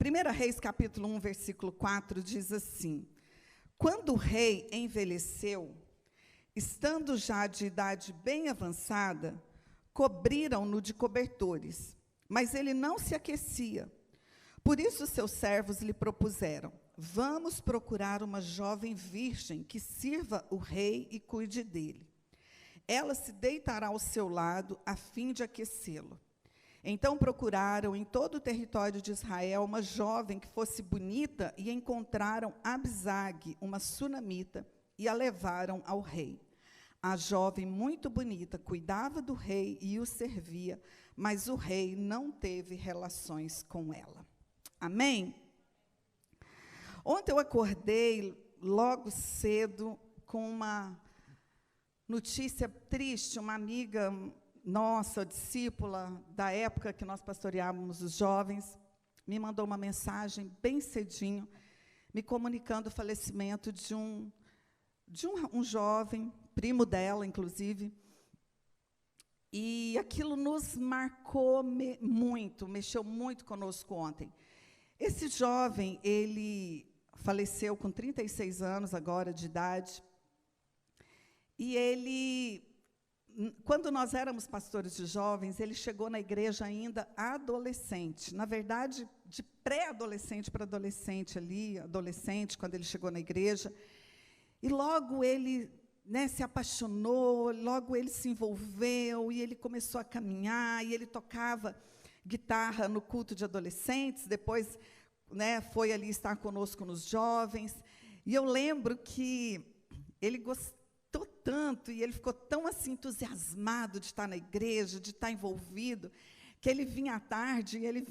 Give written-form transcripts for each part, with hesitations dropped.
1 Reis, capítulo 1, versículo 4, diz assim: quando o rei envelheceu, estando já de idade bem avançada, cobriram-no de cobertores, mas ele não se aquecia. Por isso seus servos lhe propuseram: vamos procurar uma jovem virgem que sirva o rei e cuide dele. Ela se deitará ao seu lado, a fim de aquecê-lo. Então procuraram em todo o território de Israel uma jovem que fosse bonita e encontraram Abisag, uma sunamita, e a levaram ao rei. A jovem, muito bonita, cuidava do rei e o servia, mas o rei não teve relações com ela. Amém? Ontem eu acordei logo cedo com uma notícia triste. Uma amiga nossa, discípula da época que nós pastoreávamos os jovens, me mandou uma mensagem bem cedinho, me comunicando o falecimento de um jovem, primo dela, inclusive. E aquilo nos marcou muito, mexeu muito conosco ontem. Esse jovem, ele faleceu com 36 anos agora de idade, e ele, quando nós éramos pastores de jovens, ele chegou na igreja ainda adolescente, na verdade, de pré-adolescente para adolescente ali, adolescente, quando ele chegou na igreja, e logo ele, se apaixonou, logo ele se envolveu, e ele começou a caminhar, e ele tocava guitarra no culto de adolescentes, depois foi ali estar conosco nos jovens, e eu lembro que ele gostou tanto, e ele ficou tão assim, entusiasmado de estar na igreja, de estar envolvido, que ele vinha à tarde, e ele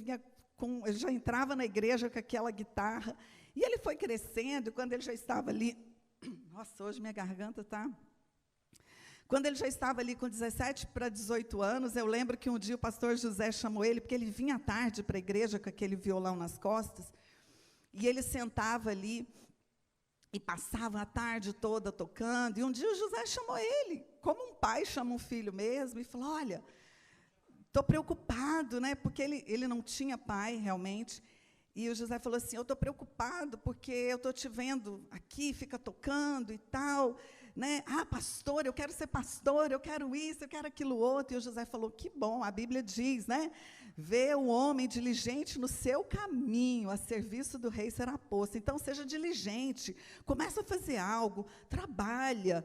já entrava na igreja com aquela guitarra, e ele foi crescendo, e quando ele já estava ali, nossa, hoje minha garganta está... Quando ele já estava ali com 17 para 18 anos, eu lembro que um dia o pastor José chamou ele, porque ele vinha à tarde para a igreja com aquele violão nas costas, e ele sentava ali e passava a tarde toda tocando, e um dia o José chamou ele, como um pai chama um filho mesmo, e falou: olha, estou preocupado, porque ele não tinha pai realmente, e o José falou assim: eu estou preocupado, porque eu estou te vendo aqui, fica tocando e tal, ah, pastor, eu quero ser pastor, eu quero isso, eu quero aquilo outro. E o José falou: que bom, a Bíblia diz, vê o homem diligente no seu caminho, a serviço do rei será posto. Então, seja diligente, começa a fazer algo, trabalha,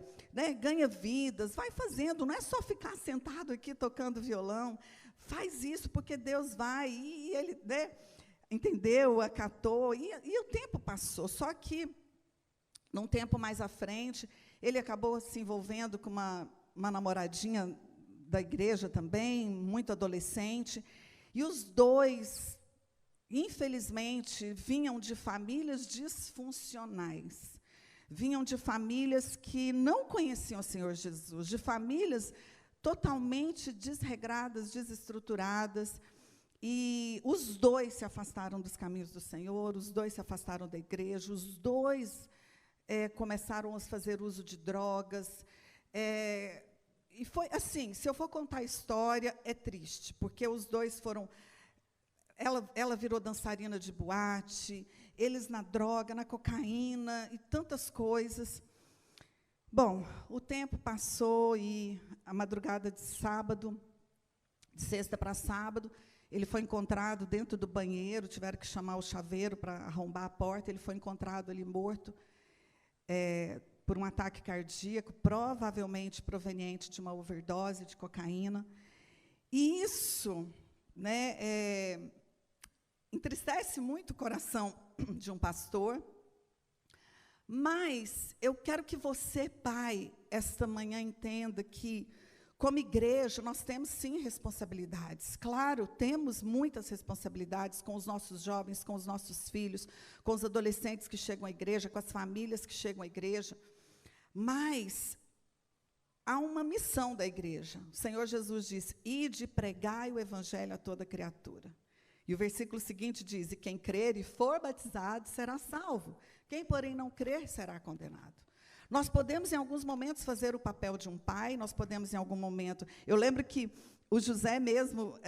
ganha vidas, vai fazendo, não é só ficar sentado aqui tocando violão, faz isso, porque Deus vai, e ele, entendeu, acatou, e o tempo passou, só que, num tempo mais à frente, ele acabou se envolvendo com uma namoradinha da igreja também, muito adolescente, e os dois, infelizmente, vinham de famílias disfuncionais, vinham de famílias que não conheciam o Senhor Jesus, de famílias totalmente desregradas, desestruturadas, e os dois se afastaram dos caminhos do Senhor, os dois se afastaram da igreja, os dois começaram a fazer uso de drogas, e foi assim, se eu for contar a história, é triste, porque os dois foram, ela virou dançarina de boate, eles na droga, na cocaína, e tantas coisas. Bom, o tempo passou, e a madrugada de sábado, de sexta para sábado, ele foi encontrado dentro do banheiro, tiveram que chamar o chaveiro para arrombar a porta, ele foi encontrado ali morto, por um ataque cardíaco, provavelmente proveniente de uma overdose de cocaína. E isso entristece muito o coração de um pastor, mas eu quero que você, pai, esta manhã entenda que, como igreja, nós temos, sim, responsabilidades. Claro, temos muitas responsabilidades com os nossos jovens, com os nossos filhos, com os adolescentes que chegam à igreja, com as famílias que chegam à igreja. Mas há uma missão da igreja. O Senhor Jesus disse: ide e pregai o evangelho a toda criatura. E o versículo seguinte diz: e quem crer e for batizado será salvo. Quem, porém, não crer será condenado. Nós podemos, em alguns momentos, fazer o papel de um pai, nós podemos, em algum momento... Eu lembro que o José mesmo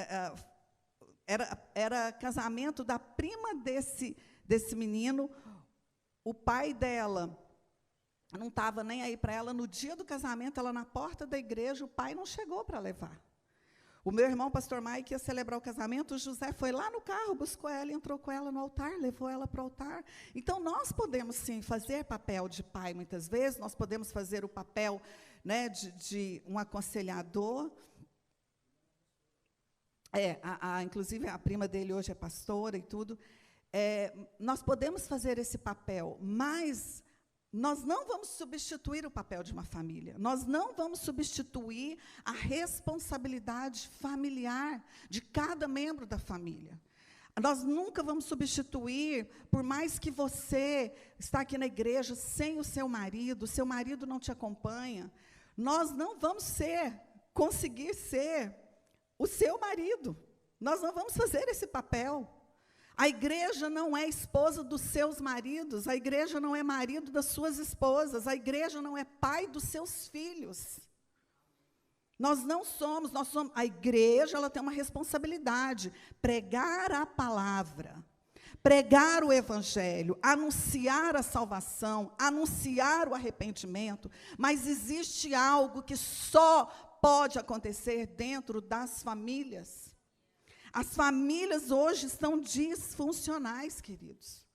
era casamento da prima desse menino. O pai dela não estava nem aí para ela. No dia do casamento, ela na porta da igreja, o pai não chegou para levar. O meu irmão, pastor Mike, ia celebrar o casamento, o José foi lá no carro, buscou ela, entrou com ela no altar, levou ela para o altar. Então, nós podemos, sim, fazer papel de pai, muitas vezes, nós podemos fazer o papel, né, de um aconselhador. Inclusive, a prima dele hoje é pastora e tudo. Nós podemos fazer esse papel, mas nós não vamos substituir o papel de uma família. Nós não vamos substituir a responsabilidade familiar de cada membro da família. Nós nunca vamos substituir, por mais que você está aqui na igreja sem o seu marido não te acompanha, nós não vamos conseguir ser o seu marido. Nós não vamos fazer esse papel. A igreja não é esposa dos seus maridos, a igreja não é marido das suas esposas, a igreja não é pai dos seus filhos. Nós somos, a igreja, ela tem uma responsabilidade, pregar a palavra, pregar o evangelho, anunciar a salvação, anunciar o arrependimento, mas existe algo que só pode acontecer dentro das famílias. As famílias hoje estão disfuncionais, queridos.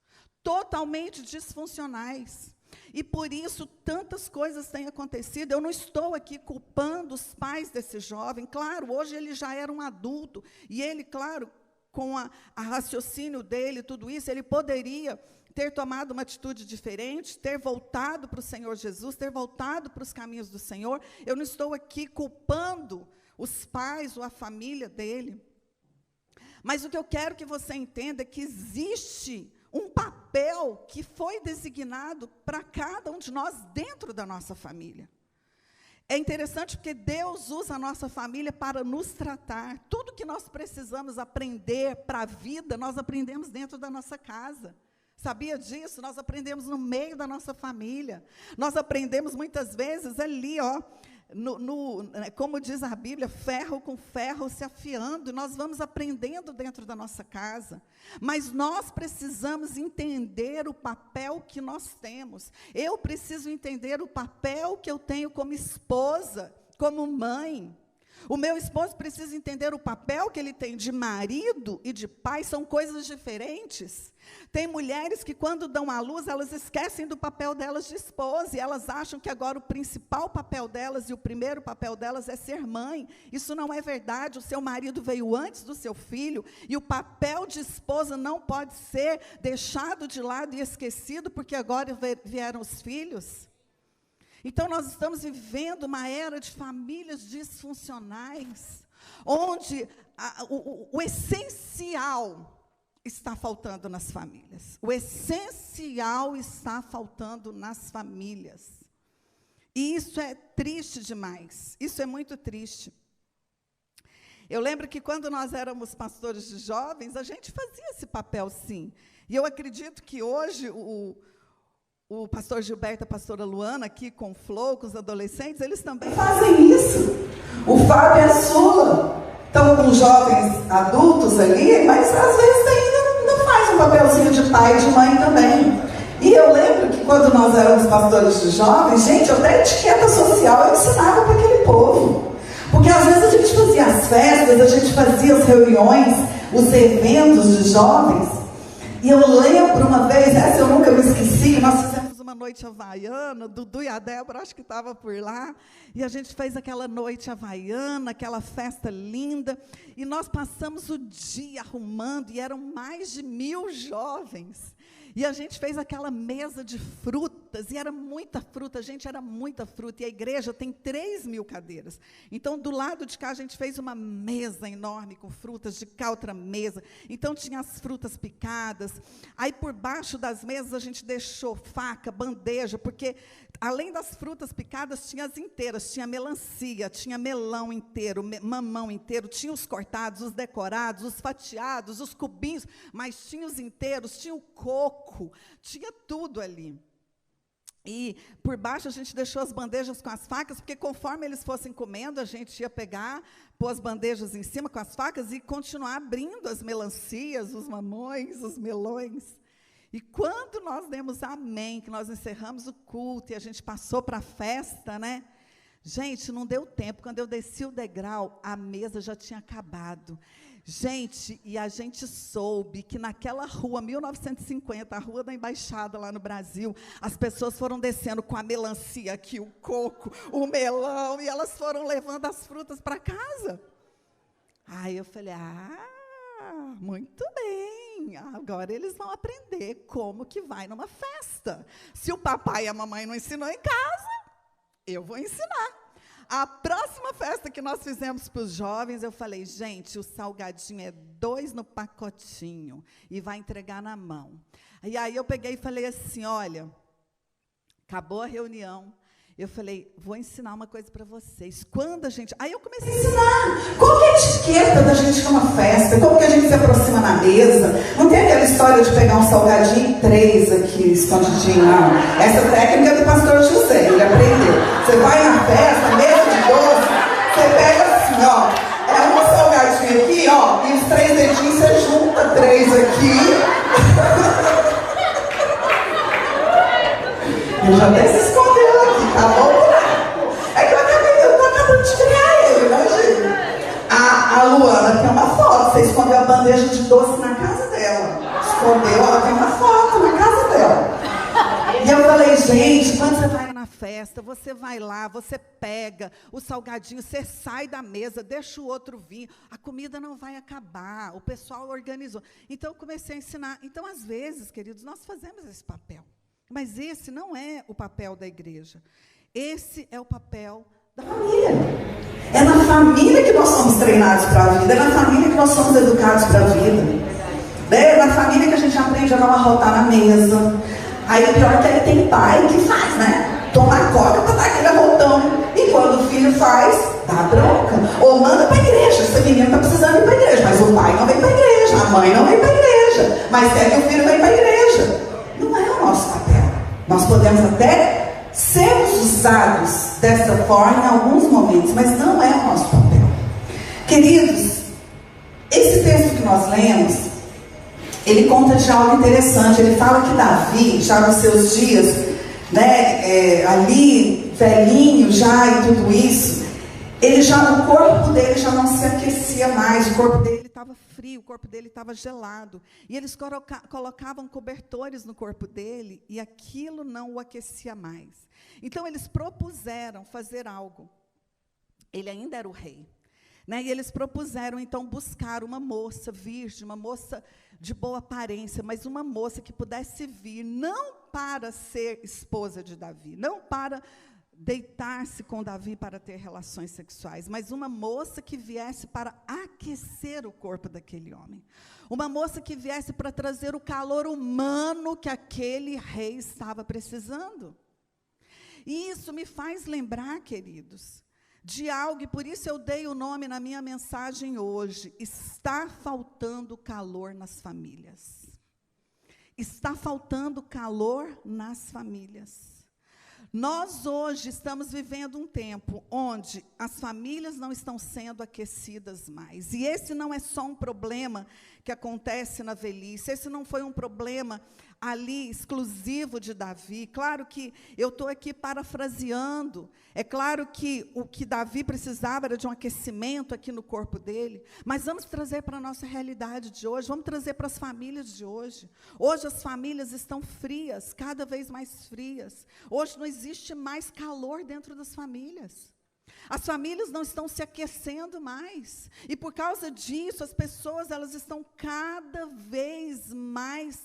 Totalmente disfuncionais. E por isso, tantas coisas têm acontecido. Eu não estou aqui culpando os pais desse jovem. Claro, hoje ele já era um adulto. E ele, claro, com a raciocínio dele, tudo isso, ele poderia ter tomado uma atitude diferente, ter voltado para o Senhor Jesus, ter voltado para os caminhos do Senhor. Eu não estou aqui culpando os pais ou a família dele. Mas o que eu quero que você entenda é que existe um papel que foi designado para cada um de nós dentro da nossa família. É interessante porque Deus usa a nossa família para nos tratar. Tudo que nós precisamos aprender para a vida, nós aprendemos dentro da nossa casa. Sabia disso? Nós aprendemos no meio da nossa família. Nós aprendemos muitas vezes ali, como diz a Bíblia, ferro com ferro se afiando, e nós vamos aprendendo dentro da nossa casa, mas nós precisamos entender o papel que nós temos. Eu preciso entender o papel que eu tenho como esposa, como mãe. O meu esposo precisa entender o papel que ele tem de marido e de pai, são coisas diferentes. Tem mulheres que, quando dão à luz, elas esquecem do papel delas de esposa, e elas acham que agora o principal papel delas e o primeiro papel delas é ser mãe. Isso não é verdade. O seu marido veio antes do seu filho, e o papel de esposa não pode ser deixado de lado e esquecido, porque agora vieram os filhos. Então, nós estamos vivendo uma era de famílias disfuncionais, onde o essencial está faltando nas famílias. O essencial está faltando nas famílias. E isso é triste demais. Isso é muito triste. Eu lembro que quando nós éramos pastores de jovens, a gente fazia esse papel, sim. E eu acredito que hoje o pastor Gilberto e a pastora Luana, aqui com o Flow, com os adolescentes, eles também fazem isso. O Fábio e a Sula estão com jovens adultos ali, mas às vezes ainda faz um papelzinho de pai e de mãe também. E eu lembro que quando nós éramos pastores de jovens, gente, até etiqueta social eu ensinava para aquele povo. Porque às vezes a gente fazia as festas, a gente fazia as reuniões, os eventos de jovens. E eu lembro uma vez, essa eu nunca me esqueci, nós fizemos uma noite havaiana, Dudu e a Débora, acho que estava por lá, e a gente fez aquela noite havaiana, aquela festa linda, e nós passamos o dia arrumando, e eram mais de 1000 jovens, e a gente fez aquela mesa de frutas, e era muita fruta, gente, era muita fruta, e a igreja tem 3.000 cadeiras. Então, do lado de cá, a gente fez uma mesa enorme com frutas, de cá outra mesa. Então, tinha as frutas picadas. Aí, por baixo das mesas, a gente deixou faca, bandeja, porque, além das frutas picadas, tinha as inteiras. Tinha melancia, tinha melão inteiro, mamão inteiro, tinha os cortados, os decorados, os fatiados, os cubinhos, mas tinha os inteiros, tinha o coco, tinha tudo ali. E por baixo a gente deixou as bandejas com as facas, porque conforme eles fossem comendo, a gente ia pegar, pôr as bandejas em cima com as facas e continuar abrindo as melancias, os mamões, os melões. E quando nós demos amém, que nós encerramos o culto e a gente passou para a festa, né? Gente, não deu tempo. Quando eu desci o degrau, a mesa já tinha acabado. Gente, e a gente soube que naquela rua, 1950, a Rua da Embaixada lá no Brasil, as pessoas foram descendo com a melancia aqui, o coco, o melão, e elas foram levando as frutas para casa. Aí eu falei, muito bem, agora eles vão aprender como que vai numa festa. Se o papai e a mamãe não ensinou em casa, eu vou ensinar. A próxima festa que nós fizemos para os jovens, eu falei, gente, o salgadinho é 2 no pacotinho e vai entregar na mão. E aí eu peguei e falei assim, olha, acabou a reunião, eu falei, vou ensinar uma coisa para vocês. Quando a gente... Aí eu comecei a ensinar. Qual que é a etiqueta da gente numa festa? Como que a gente se aproxima na mesa? Não tem aquela história de pegar um salgadinho 3 aqui, escondidinho, não. Essa técnica é do pastor José, ele aprendeu. Você vai na festa, mesa de doce, você pega assim, ó. É um salgadinho aqui, ó, e os 3 dedinhos você junta 3 aqui. Eu já até se escondeu aqui, tá bom? É que eu tô acabando de criar ele, né, gente? A Luana tem uma foto, você escondeu a bandeja de doce na casa dela. Escondeu, ela tem uma foto na casa dela. E eu falei, gente, quando você vai na festa, você vai lá, você pega o salgadinho, você sai da mesa, deixa o outro vir, a comida não vai acabar, o pessoal organizou. Então, eu comecei a ensinar. Então, às vezes, queridos, nós fazemos esse papel. Mas esse não é o papel da igreja. Esse é o papel da família. É na família que nós somos treinados para a vida. É na família que nós somos educados para a vida. É na família que a gente aprende a não arrotar na mesa. Aí o pior é que ele tem pai que faz, né? Toma coca para dar aquele arrotão. E quando o filho faz, dá bronca. Ou manda para a igreja. Esse menino está precisando ir para a igreja. Mas o pai não vem para a igreja. A mãe não vem para a igreja. Mas quer que o filho venha para a igreja. Não é o nosso papel. Nós podemos até sermos usados dessa forma em alguns momentos, mas não é o nosso papel. Queridos, esse texto que nós lemos, ele conta de algo interessante. Ele fala que Davi, já nos seus dias, né, ali, velhinho já e tudo isso, o corpo dele já não se aquecia mais, o corpo dele estava frio, o corpo dele estava gelado. E eles colocavam cobertores no corpo dele e aquilo não o aquecia mais. Então, eles propuseram fazer algo. Ele ainda era o rei. Né? E eles propuseram, então, buscar uma moça virgem, uma moça de boa aparência, mas uma moça que pudesse vir, não para ser esposa de Davi, não para deitar-se com Davi para ter relações sexuais, mas uma moça que viesse para aquecer o corpo daquele homem. Uma moça que viesse para trazer o calor humano que aquele rei estava precisando. E isso me faz lembrar, queridos, de algo, e por isso eu dei o nome na minha mensagem hoje: está faltando calor nas famílias. Está faltando calor nas famílias. Nós hoje estamos vivendo um tempo onde as famílias não estão sendo aquecidas mais. E esse não é só um problema que acontece na velhice, esse não foi um problema ali exclusivo de Davi. Claro que eu estou aqui parafraseando, é claro que o que Davi precisava era de um aquecimento aqui no corpo dele, mas vamos trazer para a nossa realidade de hoje, vamos trazer para as famílias de hoje. Hoje as famílias estão frias, cada vez mais frias. Hoje não existe mais calor dentro das famílias. As famílias não estão se aquecendo mais. E por causa disso, as pessoas elas estão cada vez mais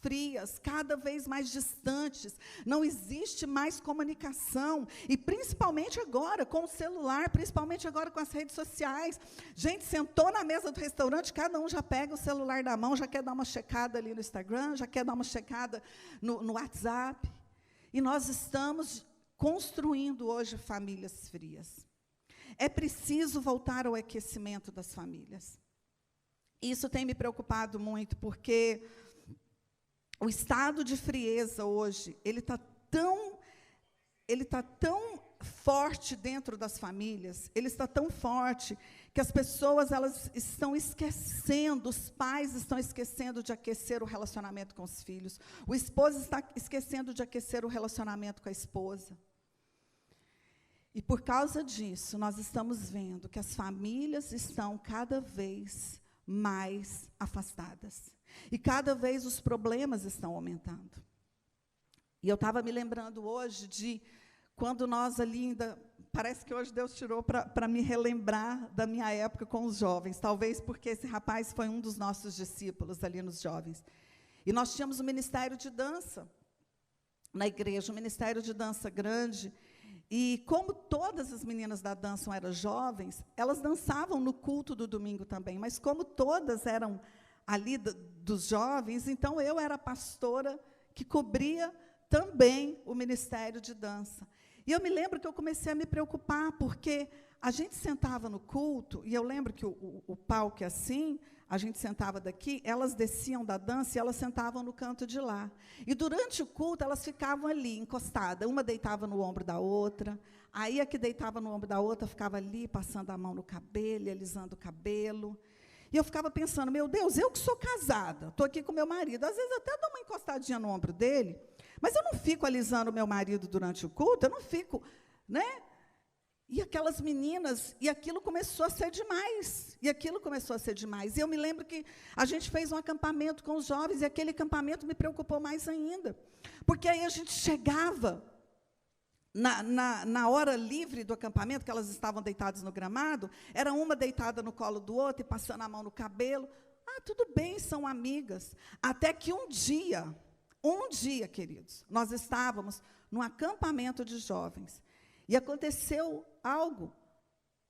frias, cada vez mais distantes. Não existe mais comunicação. E principalmente agora com o celular, principalmente agora com as redes sociais. Gente, sentou na mesa do restaurante, cada um já pega o celular na mão, já quer dar uma checada ali no Instagram, já quer dar uma checada no WhatsApp. E nós estamos construindo hoje famílias frias. É preciso voltar ao aquecimento das famílias. Isso tem me preocupado muito, porque o estado de frieza hoje, ele está tão ele está tão forte dentro das famílias, ele está tão forte que as pessoas elas estão esquecendo, os pais estão esquecendo de aquecer o relacionamento com os filhos, o esposo está esquecendo de aquecer o relacionamento com a esposa. E por causa disso, nós estamos vendo que as famílias estão cada vez mais afastadas. E cada vez os problemas estão aumentando. E eu estava me lembrando hoje de quando nós ali ainda, parece que hoje Deus tirou para me relembrar da minha época com os jovens, talvez porque esse rapaz foi um dos nossos discípulos ali nos jovens. E nós tínhamos um ministério de dança na igreja, um ministério de dança grande, e como todas as meninas da dança eram jovens, elas dançavam no culto do domingo também, mas como todas eram ali dos jovens, então eu era a pastora que cobria também o ministério de dança. E eu me lembro que eu comecei a me preocupar, porque a gente sentava no culto, e eu lembro que o palco é assim, a gente sentava daqui, elas desciam da dança e elas sentavam no canto de lá. E durante o culto, elas ficavam ali, encostadas, uma deitava no ombro da outra, aí a que deitava no ombro da outra ficava ali, passando a mão no cabelo, alisando o cabelo. E eu ficava pensando, meu Deus, eu que sou casada, estou aqui com meu marido, às vezes até dou uma encostadinha no ombro dele, mas eu não fico alisando o meu marido durante o culto, eu não fico, né? E aquelas meninas, e aquilo começou a ser demais, e aquilo começou a ser demais. E eu me lembro que a gente fez um acampamento com os jovens, e aquele acampamento me preocupou mais ainda, porque aí a gente chegava na hora livre do acampamento, que elas estavam deitadas no gramado, era uma deitada no colo do outro, e passando a mão no cabelo. Ah, tudo bem, são amigas. Até que um dia, queridos, nós estávamos num acampamento de jovens, e aconteceu algo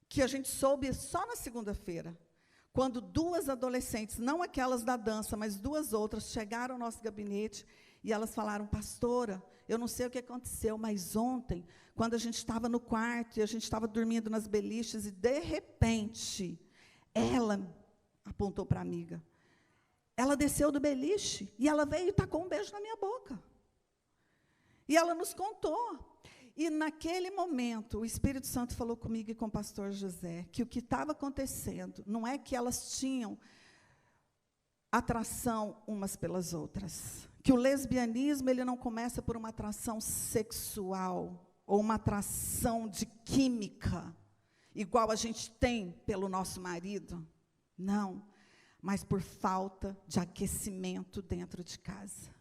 que a gente soube só na segunda-feira, quando duas adolescentes, não aquelas da dança, mas duas outras, chegaram ao nosso gabinete, e elas falaram, pastora, eu não sei o que aconteceu, mas ontem, quando a gente estava no quarto, e a gente estava dormindo nas beliches, e de repente, ela apontou para a amiga, ela desceu do beliche, e ela veio e tacou um beijo na minha boca. E ela nos contou. E naquele momento, o Espírito Santo falou comigo e com o pastor José, que o que estava acontecendo, não é que elas tinham atração umas pelas outras. Que o lesbianismo, ele não começa por uma atração sexual, ou uma atração de química, igual a gente tem pelo nosso marido. Não, mas por falta de aquecimento dentro de casa.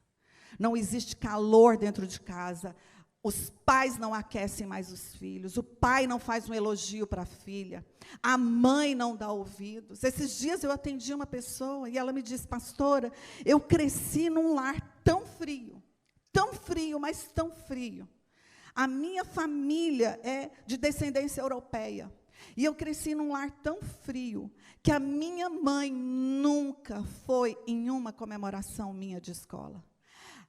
Não existe calor dentro de casa. Os pais não aquecem mais os filhos, o pai não faz um elogio para a filha, a mãe não dá ouvidos. Esses dias eu atendi uma pessoa e ela me disse, pastora, eu cresci num lar tão frio, mas tão frio. A minha família é de descendência europeia, e eu cresci num lar tão frio, que a minha mãe nunca foi em uma comemoração minha de escola.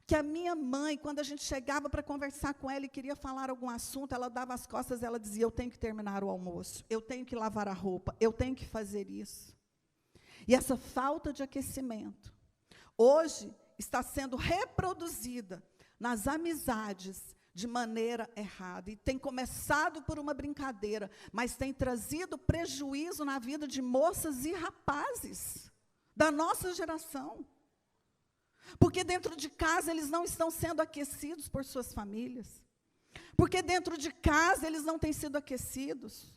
Que a minha mãe, quando a gente chegava para conversar com ela e queria falar algum assunto, ela dava as costas, ela dizia, eu tenho que terminar o almoço, eu tenho que lavar a roupa, eu tenho que fazer isso. E essa falta de aquecimento, hoje, está sendo reproduzida nas amizades de maneira errada. E tem começado por uma brincadeira, mas tem trazido prejuízo na vida de moças e rapazes da nossa geração. Porque dentro de casa eles não estão sendo aquecidos por suas famílias. Porque dentro de casa eles não têm sido aquecidos.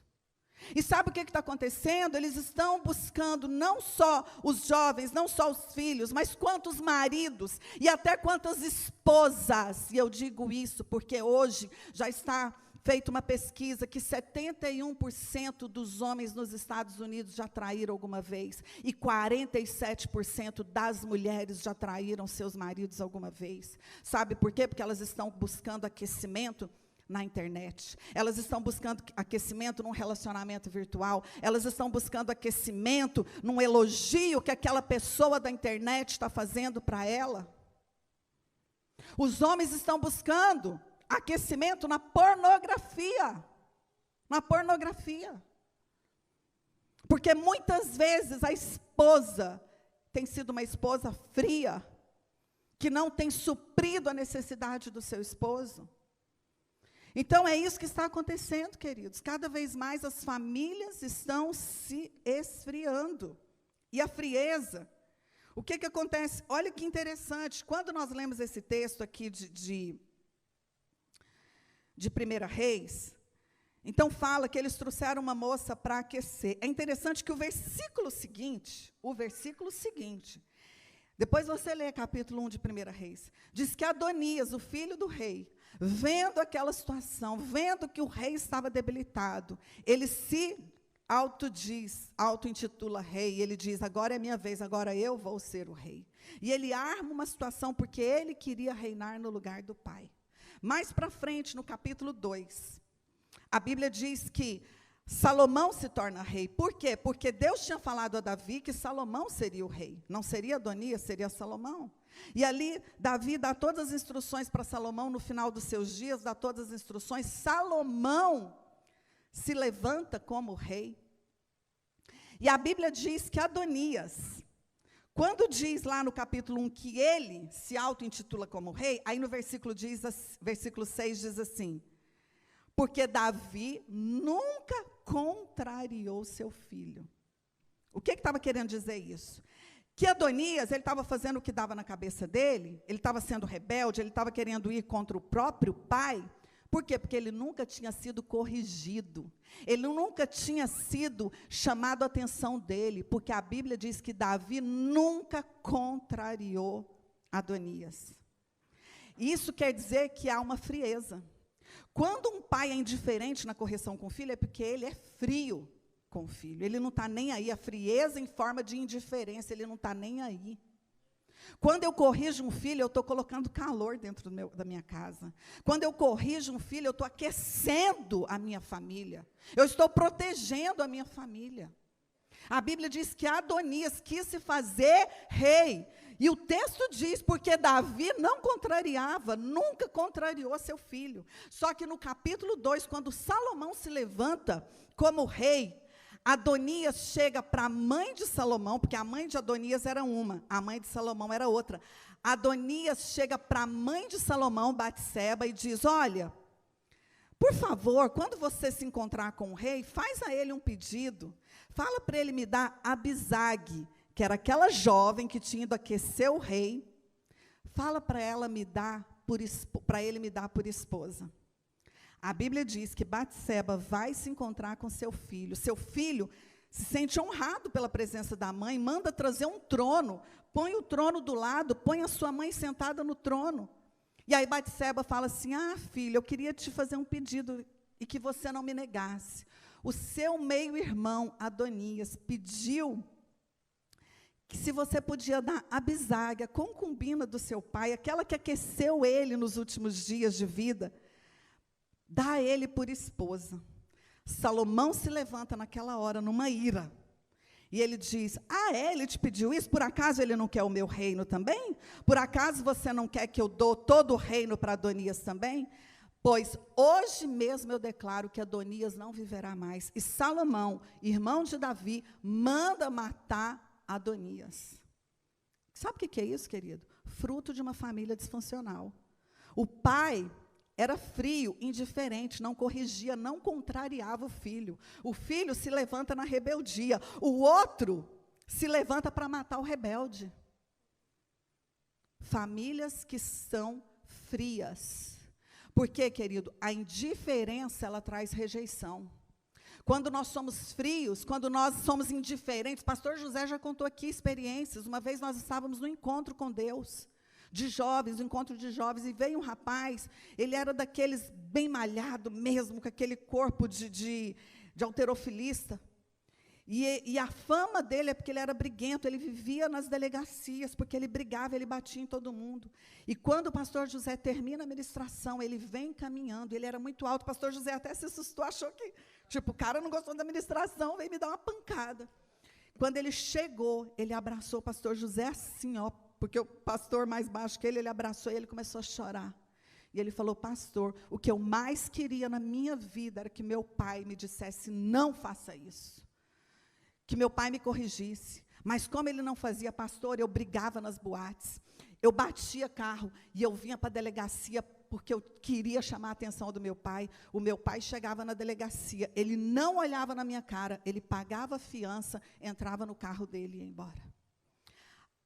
E sabe o que está acontecendo? Eles estão buscando não só os jovens, não só os filhos, mas quantos maridos e até quantas esposas. E eu digo isso porque hoje já está feita uma pesquisa que 71% dos homens nos Estados Unidos já traíram alguma vez, e 47% das mulheres já traíram seus maridos alguma vez. Sabe por quê? Porque elas estão buscando aquecimento na internet, elas estão buscando aquecimento num relacionamento virtual, elas estão buscando aquecimento num elogio que aquela pessoa da internet está fazendo para ela. Os homens estão buscando aquecimento na pornografia. Na pornografia. Porque muitas vezes a esposa tem sido uma esposa fria, que não tem suprido a necessidade do seu esposo. Então, é isso que está acontecendo, queridos. Cada vez mais as famílias estão se esfriando. E a frieza, o que acontece? Olha que interessante, quando nós lemos esse texto aqui de 1 Reis, então fala que eles trouxeram uma moça para aquecer. É interessante que o versículo seguinte, depois você lê capítulo 1 de 1 Reis, diz que Adonias, o filho do rei, vendo aquela situação, vendo que o rei estava debilitado, ele se auto-intitula rei, ele diz, agora é minha vez, agora eu vou ser o rei. E ele arma uma situação porque ele queria reinar no lugar do pai. Mais para frente, no capítulo 2, a Bíblia diz que Salomão se torna rei. Por quê? Porque Deus tinha falado a Davi que Salomão seria o rei. Não seria Adonias, seria Salomão. E ali, Davi dá todas as instruções para Salomão, no final dos seus dias, dá todas as instruções. Salomão se levanta como rei. E a Bíblia diz que Adonias, quando diz lá no capítulo 1 que ele se auto-intitula como rei, aí no versículo 6 diz assim, porque Davi nunca contrariou seu filho. O que estava querendo dizer isso? Que Adonias, ele estava fazendo o que dava na cabeça dele, ele estava sendo rebelde, ele estava querendo ir contra o próprio pai. Por quê? Porque ele nunca tinha sido corrigido, ele nunca tinha sido chamado a atenção dele, porque a Bíblia diz que Davi nunca contrariou Adonias. Isso quer dizer que há uma frieza. Quando um pai é indiferente na correção com o filho, é porque ele é frio com o filho, ele não está nem aí, a frieza em forma de indiferença, ele não está nem aí. Quando eu corrijo um filho, eu estou colocando calor dentro da minha casa. Quando eu corrijo um filho, eu estou aquecendo a minha família. Eu estou protegendo a minha família. A Bíblia diz que Adonias quis se fazer rei. E o texto diz, porque Davi não contrariava, nunca contrariou seu filho. Só que no capítulo 2, quando Salomão se levanta como rei, Adonias chega para a mãe de Salomão, porque a mãe de Adonias era uma, a mãe de Salomão era outra. Adonias chega para a mãe de Salomão, Batseba, e diz, olha, por favor, quando você se encontrar com o rei, faz a ele um pedido, fala para ele me dar Abisag, que era aquela jovem que tinha ido aquecer o rei, fala para ela para ele me dar por esposa. A Bíblia diz que Batseba vai se encontrar com seu filho se sente honrado pela presença da mãe, manda trazer um trono, põe o trono do lado, põe a sua mãe sentada no trono. E aí Batseba fala assim, filho, eu queria te fazer um pedido e que você não me negasse. O seu meio-irmão, Adonias, pediu que se você podia dar Abisag, a concubina do seu pai, aquela que aqueceu ele nos últimos dias de vida, dá a ele por esposa. Salomão se levanta naquela hora, numa ira, e ele diz, ele te pediu isso? Por acaso ele não quer o meu reino também? Por acaso você não quer que eu dou todo o reino para Adonias também? Pois hoje mesmo eu declaro que Adonias não viverá mais. E Salomão, irmão de Davi, manda matar Adonias. Sabe o que é isso, querido? Fruto de uma família disfuncional. O pai era frio, indiferente, não corrigia, não contrariava o filho. O filho se levanta na rebeldia. O outro se levanta para matar o rebelde. Famílias que são frias. Porque, querido, a indiferença, ela traz rejeição. Quando nós somos frios, quando nós somos indiferentes, pastor José já contou aqui experiências. Uma vez nós estávamos no encontro com Deus, de jovens, um encontro de jovens, e veio um rapaz, ele era daqueles bem malhado mesmo, com aquele corpo de halterofilista, e a fama dele é porque ele era briguento, ele vivia nas delegacias, porque ele brigava, ele batia em todo mundo. E quando o pastor José termina a ministração, ele vem caminhando, ele era muito alto, o pastor José até se assustou, achou que, o cara não gostou da ministração, veio me dar uma pancada. Quando ele chegou, ele abraçou o pastor José assim, porque o pastor mais baixo que ele abraçou e ele começou a chorar. E ele falou, pastor, o que eu mais queria na minha vida era que meu pai me dissesse, não faça isso. Que meu pai me corrigisse. Mas como ele não fazia, pastor, eu brigava nas boates. Eu batia carro e eu vinha para a delegacia porque eu queria chamar a atenção do meu pai. O meu pai chegava na delegacia, ele não olhava na minha cara, ele pagava a fiança, entrava no carro dele e ia embora.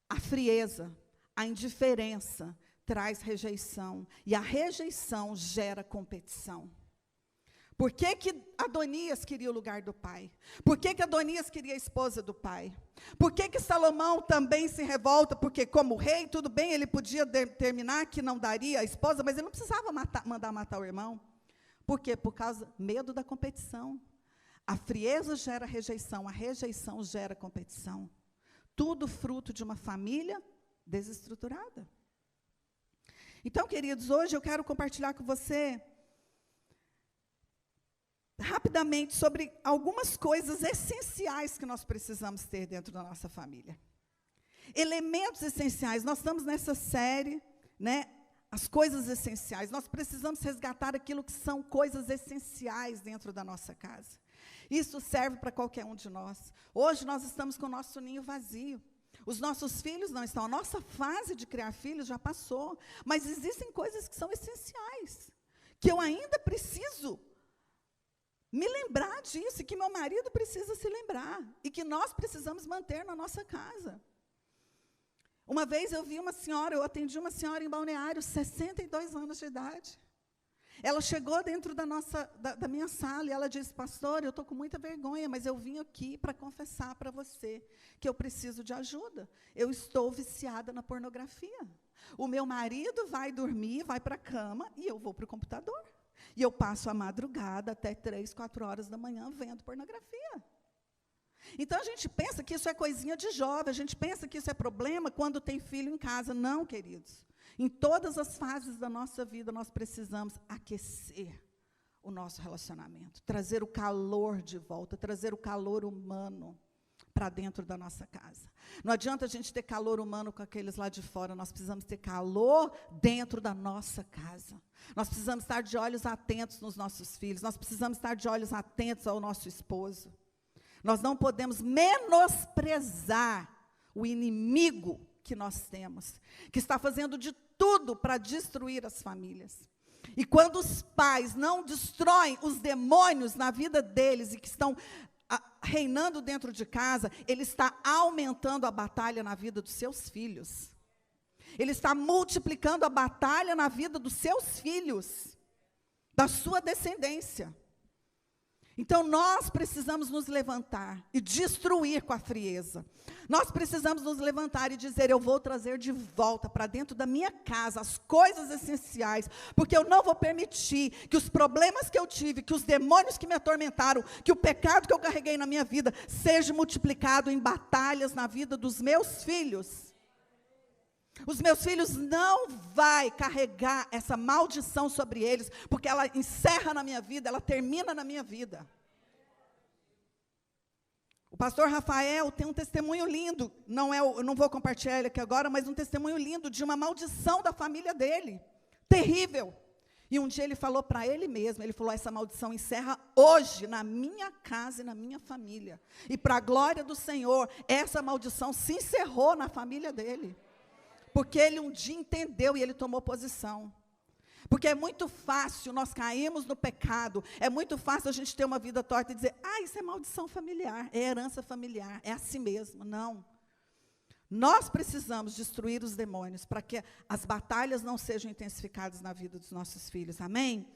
A frieza, a indiferença traz rejeição, e a rejeição gera competição. Por que que Adonias queria o lugar do pai? Por que que Adonias queria a esposa do pai? Por que que Salomão também se revolta? Porque como rei, tudo bem, ele podia determinar que não daria a esposa, mas ele não precisava mandar matar o irmão. Por quê? Por causa medo da competição. A frieza gera rejeição, a rejeição gera competição. Tudo fruto de uma família desestruturada. Então, queridos, hoje eu quero compartilhar com você rapidamente sobre algumas coisas essenciais que nós precisamos ter dentro da nossa família. Elementos essenciais. Nós estamos nessa série, né, as coisas essenciais. Nós precisamos resgatar aquilo que são coisas essenciais dentro da nossa casa. Isso serve para qualquer um de nós. Hoje nós estamos com o nosso ninho vazio. Os nossos filhos não estão. A nossa fase de criar filhos já passou. Mas existem coisas que são essenciais, que eu ainda preciso me lembrar disso, e que meu marido precisa se lembrar, e que nós precisamos manter na nossa casa. Uma vez eu atendi uma senhora em Balneário, 62 anos de idade. Ela chegou dentro da minha sala, e ela disse: pastor, eu estou com muita vergonha, mas eu vim aqui para confessar para você que eu preciso de ajuda. Eu estou viciada na pornografia. O meu marido vai dormir, vai para a cama, e eu vou para o computador. E eu passo a madrugada até 3, 4 horas da manhã vendo pornografia. Então, a gente pensa que isso é coisinha de jovem, a gente pensa que isso é problema quando tem filho em casa. Não, queridos. Em todas as fases da nossa vida, nós precisamos aquecer o nosso relacionamento, trazer o calor de volta, trazer o calor humano para dentro da nossa casa. Não adianta a gente ter calor humano com aqueles lá de fora, nós precisamos ter calor dentro da nossa casa. Nós precisamos estar de olhos atentos nos nossos filhos, nós precisamos estar de olhos atentos ao nosso esposo. Nós não podemos menosprezar o inimigo que nós temos, que está fazendo de tudo para destruir as famílias. E quando os pais não destroem os demônios na vida deles e que estão reinando dentro de casa, ele está aumentando a batalha na vida dos seus filhos. Ele está multiplicando a batalha na vida dos seus filhos, da sua descendência. Então, nós precisamos nos levantar e destruir com a frieza. Nós precisamos nos levantar e dizer: eu vou trazer de volta para dentro da minha casa as coisas essenciais, porque eu não vou permitir que os problemas que eu tive, que os demônios que me atormentaram, que o pecado que eu carreguei na minha vida, seja multiplicado em batalhas na vida dos meus filhos. Os meus filhos não vão carregar essa maldição sobre eles, porque ela encerra na minha vida, ela termina na minha vida. O pastor Rafael tem um testemunho lindo, eu não vou compartilhar ele aqui agora, mas um testemunho lindo de uma maldição da família dele, terrível. E um dia ele falou para ele mesmo, ele falou: essa maldição encerra hoje na minha casa e na minha família. E para a glória do Senhor, essa maldição se encerrou na família dele. Porque ele um dia entendeu e ele tomou posição. Porque é muito fácil nós cairmos no pecado, é muito fácil a gente ter uma vida torta e dizer: isso é maldição familiar, é herança familiar, é assim mesmo. Não. Nós precisamos destruir os demônios para que as batalhas não sejam intensificadas na vida dos nossos filhos. Amém?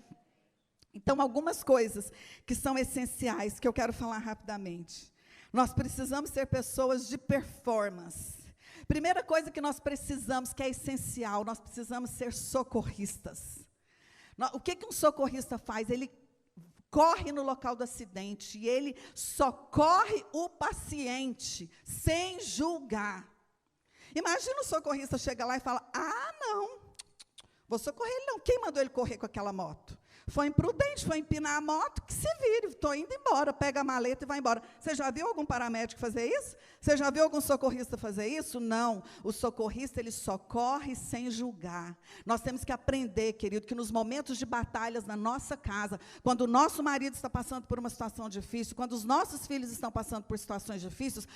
Então, algumas coisas que são essenciais, que eu quero falar rapidamente. Nós precisamos ser pessoas de performance. Primeira coisa que nós precisamos, que é essencial, nós precisamos ser socorristas. O que um socorrista faz? Ele corre no local do acidente e ele socorre o paciente sem julgar. Imagina o socorrista chega lá e fala: não, vou socorrer ele não. Quem mandou ele correr com aquela moto? Foi imprudente, foi empinar a moto, que se vire, estou indo embora, pega a maleta e vai embora. Você já viu algum paramédico fazer isso? Você já viu algum socorrista fazer isso? Não. O socorrista, ele socorre sem julgar. Nós temos que aprender, querido, que nos momentos de batalhas na nossa casa, quando o nosso marido está passando por uma situação difícil, quando os nossos filhos estão passando por situações difíceis,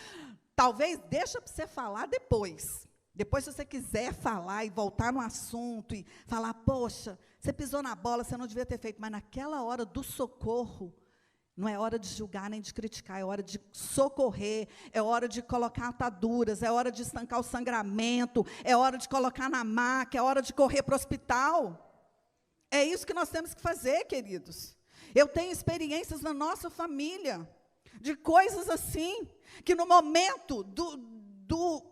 talvez deixa para você falar depois. Depois, se você quiser falar e voltar no assunto e falar, poxa, você pisou na bola, você não devia ter feito. Mas naquela hora do socorro, não é hora de julgar nem de criticar, é hora de socorrer, é hora de colocar ataduras, é hora de estancar o sangramento, é hora de colocar na maca, é hora de correr para o hospital. É isso que nós temos que fazer, queridos. Eu tenho experiências na nossa família, de coisas assim, que no momento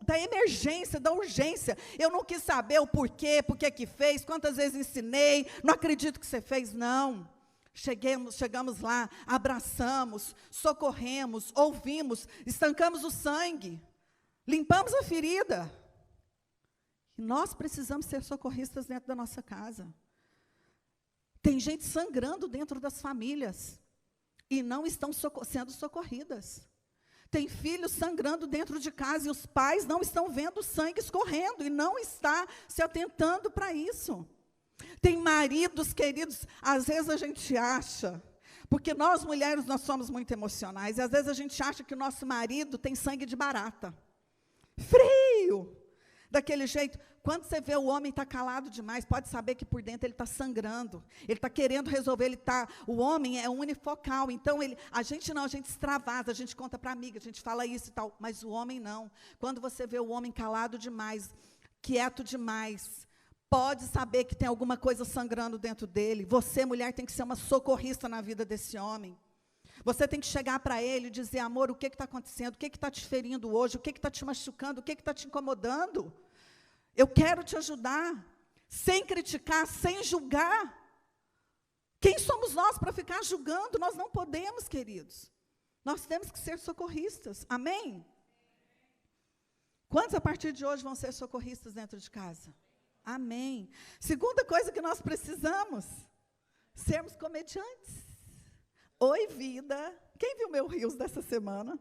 da emergência, da urgência, eu não quis saber o porquê, por que fez, quantas vezes ensinei, não acredito que você fez, não. Chegamos lá, abraçamos, socorremos, ouvimos, estancamos o sangue, limpamos a ferida. E nós precisamos ser socorristas dentro da nossa casa. Tem gente sangrando dentro das famílias e não estão sendo socorridas. Tem filhos sangrando dentro de casa e os pais não estão vendo o sangue escorrendo e não está se atentando para isso. Tem maridos, queridos, às vezes a gente acha, porque nós mulheres, nós somos muito emocionais, e às vezes a gente acha que o nosso marido tem sangue de barata. Frio! Daquele jeito, quando você vê o homem está calado demais, pode saber que por dentro ele está sangrando, ele está querendo resolver, o homem é unifocal, então a gente extravasa, a gente conta para a amiga, a gente fala isso e tal, mas o homem não. Quando você vê o homem calado demais, quieto demais, pode saber que tem alguma coisa sangrando dentro dele. Você, mulher, tem que ser uma socorrista na vida desse homem. Você tem que chegar para ele e dizer, amor, o que está acontecendo? O que está te ferindo hoje? O que está te machucando? O que está te incomodando? Eu quero te ajudar, sem criticar, sem julgar. Quem somos nós para ficar julgando? Nós não podemos, queridos. Nós temos que ser socorristas. Amém? Quantos a partir de hoje vão ser socorristas dentro de casa? Amém. Segunda coisa que nós precisamos, sermos comediantes. Oi, vida. Quem viu meu Reels dessa semana?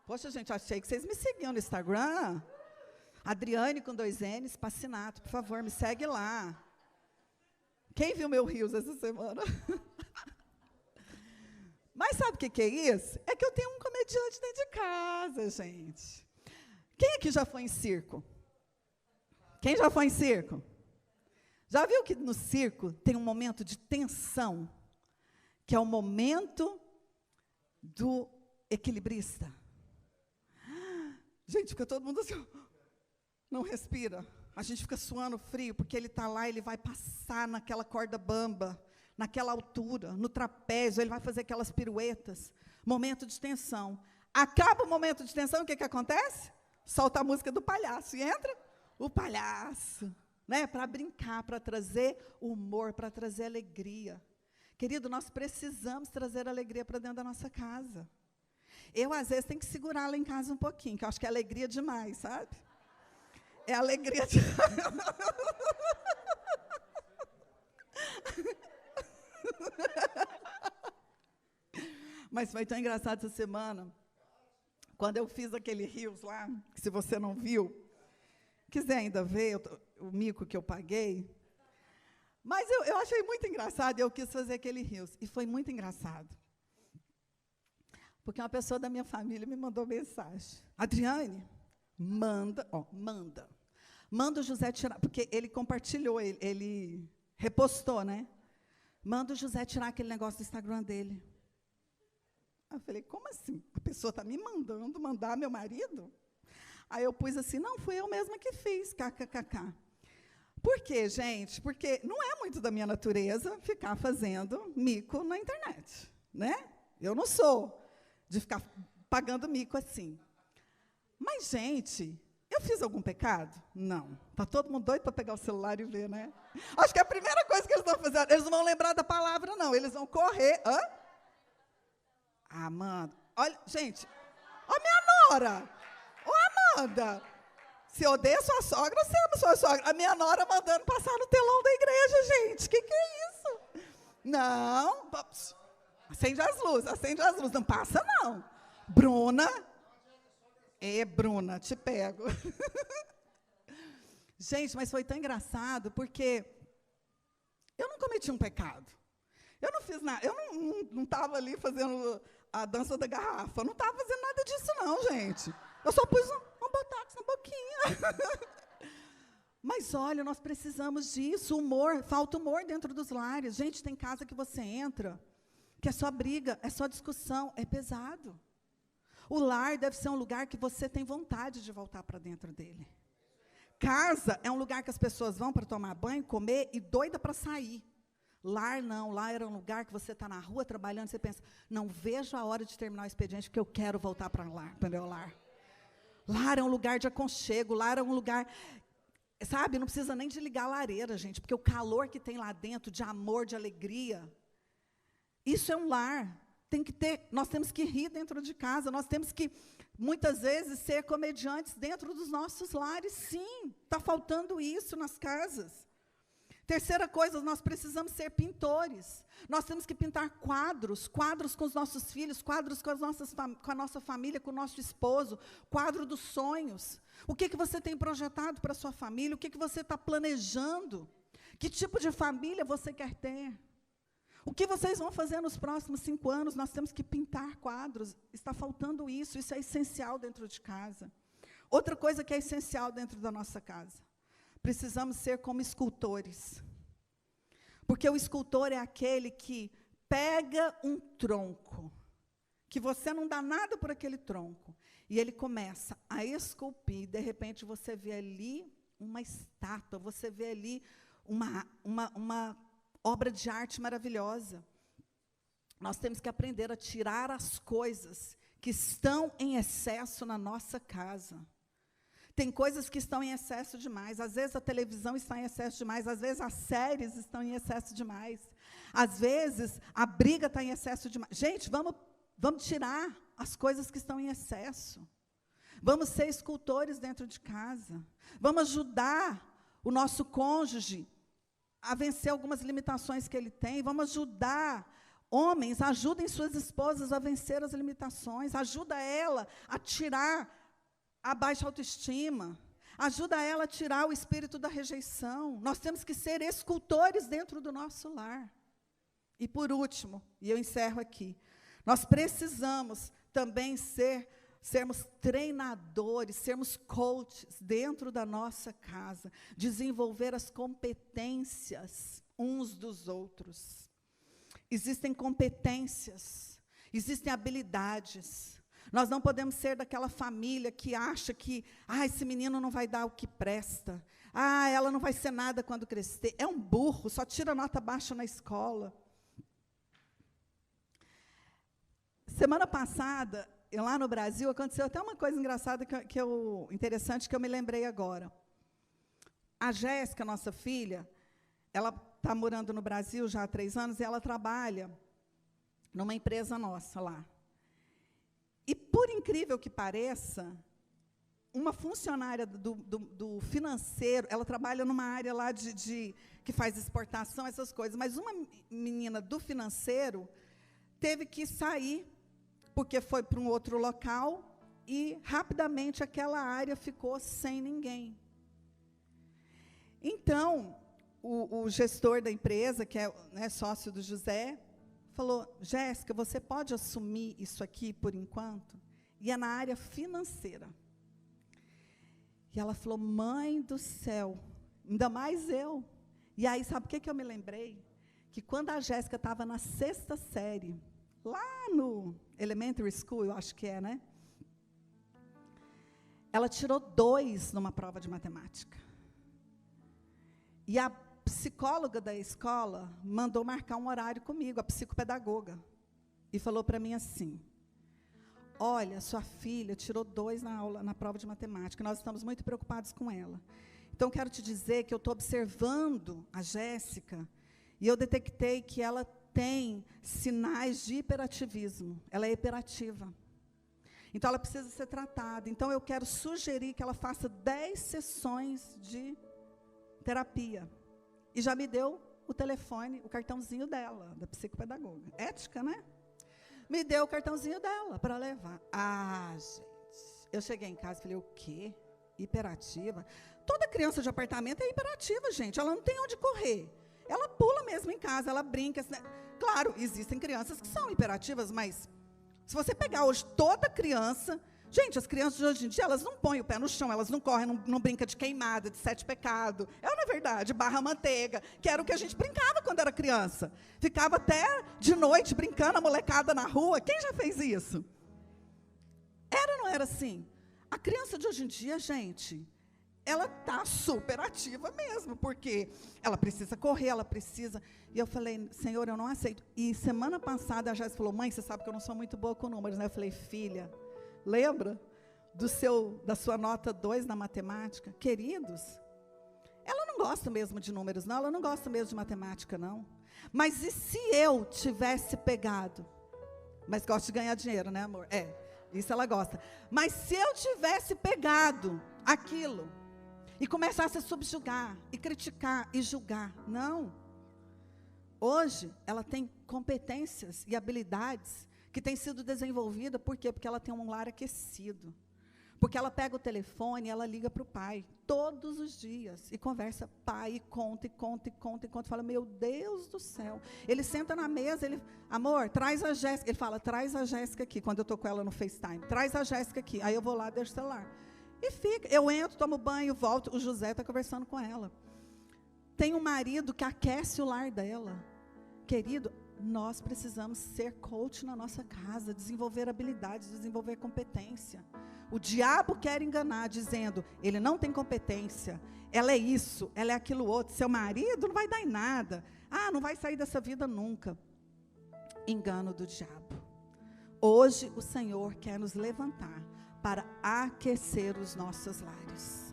Poxa, gente, achei que vocês me seguiam no Instagram. Adriane com 2 N's, Passinato, por favor, me segue lá. Quem viu meu Reels essa semana? Mas sabe o que é isso? É que eu tenho um comediante dentro de casa, gente. Quem aqui já foi em circo? Quem já foi em circo? Já viu que no circo tem um momento de tensão, que é o momento do equilibrista? Gente, fica todo mundo assim, não respira. A gente fica suando frio, porque ele está lá, ele vai passar naquela corda bamba, naquela altura, no trapézio, ele vai fazer aquelas piruetas. Momento de tensão. Acaba o momento de tensão, o que acontece? Solta a música do palhaço e entra o palhaço, né? Para brincar, para trazer humor, para trazer alegria. Querido, nós precisamos trazer alegria para dentro da nossa casa. Eu, às vezes, tenho que segurar lá em casa um pouquinho, que eu acho que é alegria demais, sabe? É alegria de... Mas foi tão engraçado essa semana, quando eu fiz aquele Reels lá, que se você não viu, quiser ainda ver o mico que eu paguei, mas eu achei muito engraçado e eu quis fazer aquele Reels. E foi muito engraçado. Porque uma pessoa da minha família me mandou mensagem. Adriane, manda o José tirar, porque ele compartilhou, ele repostou, né? Manda o José tirar aquele negócio do Instagram dele. Eu falei, como assim? A pessoa está me mandando mandar meu marido? Aí eu pus assim, não, fui eu mesma que fiz, kkkk. Por quê, gente? Porque não é muito da minha natureza ficar fazendo mico na internet, né? Eu não sou de ficar pagando mico assim. Mas, gente, eu fiz algum pecado? Não. Está todo mundo doido para pegar o celular e ver, né? Acho que a primeira coisa que eles vão fazer, eles não vão lembrar da palavra, não. Eles vão correr. Hã? Amanda. Olha, gente. Ó, minha nora. Ô, Amanda. Se odeia sua sogra, você ama sua sogra. A minha nora mandando passar no telão da igreja, gente. O que é isso? Não. Acende as luzes. Não passa, não. Bruna. Bruna, te pego. Gente, mas foi tão engraçado, porque eu não cometi um pecado. Eu não fiz nada. Eu não estava ali fazendo a dança da garrafa. Eu não estava fazendo nada disso, não, gente. Eu só pus um botox na boquinha. Mas olha, nós precisamos disso, humor, falta humor dentro dos lares. Gente, tem casa que você entra, que é só briga, é só discussão, é pesado. O lar deve ser um lugar que você tem vontade de voltar para dentro dele. Casa é um lugar que as pessoas vão para tomar banho, comer e doida para sair. Lar não, lar era um lugar que você está na rua trabalhando, você pensa, não vejo a hora de terminar o expediente, porque eu quero voltar para o meu lar. Lar é um lugar de aconchego, lar é um lugar, sabe, não precisa nem de ligar a lareira, gente, porque o calor que tem lá dentro, de amor, de alegria, isso é um lar. Nós temos que rir dentro de casa, nós temos que, muitas vezes, ser comediantes dentro dos nossos lares, sim, está faltando isso nas casas. Terceira coisa, nós precisamos ser pintores. Nós temos que pintar quadros com os nossos filhos, quadros com a nossa família, com o nosso esposo, quadro dos sonhos. O que você tem projetado para a sua família? O que você está planejando? Que tipo de família você quer ter? O que vocês vão fazer nos próximos 5 anos? Nós temos que pintar quadros. Está faltando isso é essencial dentro de casa. Outra coisa que é essencial dentro da nossa casa. Precisamos ser como escultores. Porque o escultor é aquele que pega um tronco, que você não dá nada por aquele tronco, e ele começa a esculpir, de repente você vê ali uma estátua, você vê ali uma obra de arte maravilhosa. Nós temos que aprender a tirar as coisas que estão em excesso na nossa casa. Tem coisas que estão em excesso demais. Às vezes a televisão está em excesso demais. Às vezes as séries estão em excesso demais. Às vezes a briga está em excesso demais. Gente, vamos tirar as coisas que estão em excesso. Vamos ser escultores dentro de casa. Vamos ajudar o nosso cônjuge a vencer algumas limitações que ele tem. Vamos ajudar. Homens, ajudem suas esposas a vencer as limitações. Ajuda ela a tirar a baixa autoestima, ajuda ela a tirar o espírito da rejeição. Nós temos que ser escultores dentro do nosso lar. E por último, e eu encerro aqui, nós precisamos também sermos treinadores, sermos coaches dentro da nossa casa, desenvolver as competências uns dos outros. Existem competências, existem habilidades. Nós não podemos ser daquela família que acha que, esse menino não vai dar o que presta. Ela não vai ser nada quando crescer. É um burro, só tira nota baixa na escola. Semana passada, lá no Brasil, aconteceu até uma coisa engraçada, interessante, que eu me lembrei agora. A Jéssica, nossa filha, ela está morando no Brasil já há 3 anos, e ela trabalha numa empresa nossa lá. E, por incrível que pareça, uma funcionária do financeiro, ela trabalha numa área lá que faz exportação, essas coisas, mas uma menina do financeiro teve que sair, porque foi para um outro local, e, rapidamente, aquela área ficou sem ninguém. Então, o gestor da empresa, que é sócio do José, falou, Jéssica, você pode assumir isso aqui por enquanto? E é na área financeira. E ela falou, mãe do céu, ainda mais eu. E aí, sabe o que eu me lembrei? Que quando a Jéssica estava na 6ª série, lá no Elementary School, eu acho que né? Ela tirou 2 numa prova de matemática. E a psicóloga da escola mandou marcar um horário comigo, a psicopedagoga, e falou para mim assim, olha, sua filha tirou 2 na prova de matemática, nós estamos muito preocupados com ela. Então, quero te dizer que eu estou observando a Jéssica, e eu detectei que ela tem sinais de hiperativismo, ela é hiperativa. Então, ela precisa ser tratada. Então, eu quero sugerir que ela faça 10 sessões de terapia. E já me deu o telefone, o cartãozinho dela, da psicopedagoga. Ética, né? Me deu o cartãozinho dela para levar. Gente, eu cheguei em casa e falei, o quê? Hiperativa? Toda criança de apartamento é hiperativa, gente. Ela não tem onde correr. Ela pula mesmo em casa, ela brinca. Claro, existem crianças que são hiperativas, mas se você pegar hoje toda criança, Gente, as crianças de hoje em dia, elas não põem o pé no chão, elas não correm, não brincam de queimada, de 7 pecados. É ou não é verdade? Barra manteiga, que era o que a gente brincava quando era criança. Ficava até de noite brincando, a molecada na rua. Quem já fez isso? Era ou não era assim? A criança de hoje em dia, gente, ela está super ativa mesmo, porque ela precisa correr, ela precisa... E eu falei, Senhor, eu não aceito. E semana passada a Jéssica falou, mãe, você sabe que eu não sou muito boa com números, né? Eu falei, filha, lembra da sua nota 2 na matemática? Queridos, ela não gosta mesmo de números, não, ela não gosta mesmo de matemática, não. Mas e se eu tivesse pegado? Mas gosta de ganhar dinheiro, né, amor? Isso ela gosta. Mas se eu tivesse pegado aquilo e começasse a subjugar, e criticar, e julgar, não. Hoje, ela tem competências e habilidades que têm sido desenvolvidas, por quê? Porque ela tem um lar aquecido. Porque ela pega o telefone e ela liga para o pai, todos os dias, e conversa, pai, e conta, fala, meu Deus do céu. Ele senta na mesa, ele, amor, traz a Jéssica, ele fala, traz a Jéssica aqui, quando eu estou com ela no FaceTime, traz a Jéssica aqui, aí eu vou lá, deixo o celular. E fica, eu entro, tomo banho, volto, o José está conversando com ela. Tem um marido que aquece o lar dela. Querido, nós precisamos ser coach na nossa casa, desenvolver habilidades, desenvolver competência. O diabo quer enganar, dizendo, ele não tem competência, ela é isso, ela é aquilo outro, seu marido não vai dar em nada, não vai sair dessa vida nunca. Engano do diabo. Hoje o Senhor quer nos levantar para aquecer os nossos lares.